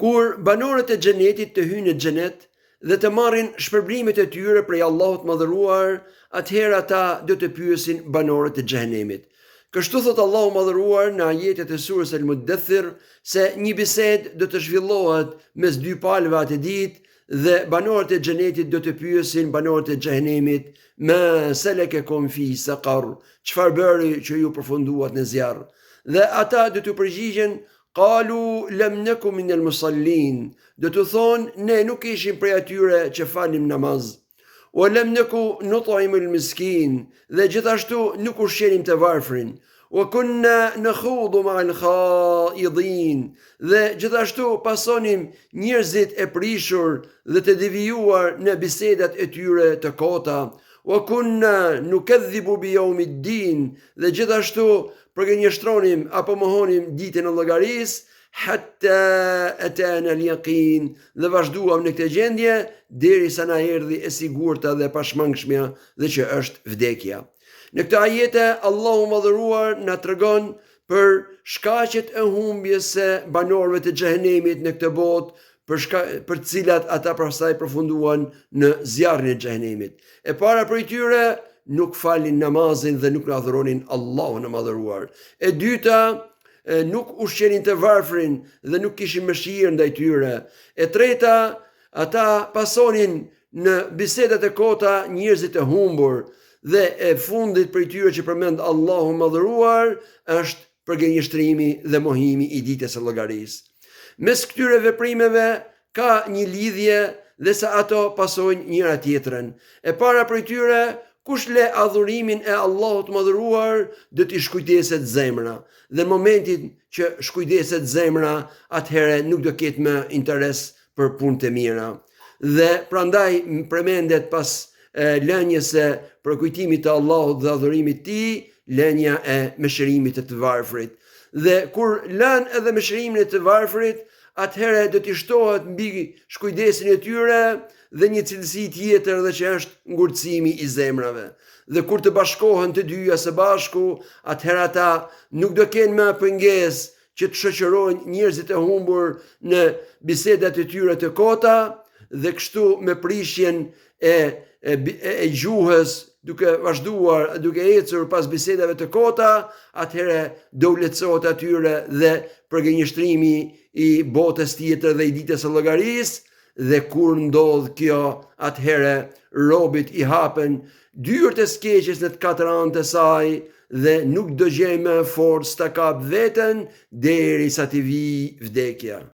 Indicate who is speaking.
Speaker 1: Kur banorët e xhenetit të hyjnë në xhenet dhe të marrin shpërblimet e tyre prej Allahut Madhëruar, atëherë ata do të pyesin banorët e xhenemit. Kështu thot Allahu Madhëruar në ajetet e surës Al-Muddathir se një bisedë do të zhvillohet mes dy palëve atë ditë dhe banorët e xhenetit do të pyesin banorët e xhenemit: "Ma salakakum fi saqar?" Çfarë bëri që ju përfunduat në zjarr? Dhe ata do të përgjigjen: "Qalu lam naku min al-musallin." Do të thonë, ne nuk ishim prej atyre që falim namaz. "Wa lam naku nut'imu al-miskin." Dhe gjithashtu nuk ushqenim të varfrin. "Wa kunna nakhudu ma'a al-khaidin." Dhe gjithashtu pasonim njerëzit e prishur dhe të devijuar në bisedat e tyre të kota. "Wa kunna nukadhibu bi yawmiddin." Dhe gjithashtu përgënjeshtronim apo mohonim ditën e llogarisë, hatta atana al-yaqin. Dhe vazhduam në këtë gjendje derisa na erdhi e sigurta dhe pashmangshmja dhe që është vdekja. Në këtë ajete Allahu Madhëruar na tregon për shkaqet e humbjes së banorëve të xhehenemit në këtë botë, për të cilat ata pastaj përfunduan në zjarrin e xhehenemit. E para prej tyre nuk falin namazin dhe nuk adhuronin Allahun e Madhëruar. E dyta, nuk ushqenin të varfrin dhe nuk kishin mëshirë ndaj tyre. E treta, ata pasonin në bisedat e kota njerëzit e humbur. Dhe e fundit prej tyre që përmend Allahu Madhëruar është përgënjeshtrimi dhe mohimi i ditës së llogarisë. Mes këtyre veprimeve ka një lidhje dhe sa ato pasojnë njëra tjetrën. E para prej tyre, kush le adhurimin e Allahut Madhëruar, do t'i shkujdeset zemra. Dhe në momentin që shkujdeset zemra, atëherë nuk do ketë më interes për punët e mira. Dhe prandaj përmendet pas lënjes së përkujtimit të Allahut dhe adhurimit të tij, lënia e mëshirimit të varfrit. Dhe kur lën edhe mëshirimin e të varfrit, atëherë do t'i shtohet mbi shkujdesin e tyre dhe një cilësi tjetër dhe që është ngurtësimi i zemrave. Dhe kur të bashkohen të dyja së bashku, atëherë ata nuk do kenë më pengesë që të shoqërojnë njerëzit e humbur në bisedat e tyre të kota dhe kështu me prishjen e gjuhës duke vazhduar, duke ecur pas bisedave të kota, atëherë do u lehtësohet atyre dhe përgënjeshtrimi i botës tjetër dhe i ditës së llogarisë. Dhe kur ndodh kjo, atëherë robit i hapen dyert e skeqjes në të katër anët e saj dhe nuk do gjejë më forcë ta kap veten derisa t'i vijë vdekja.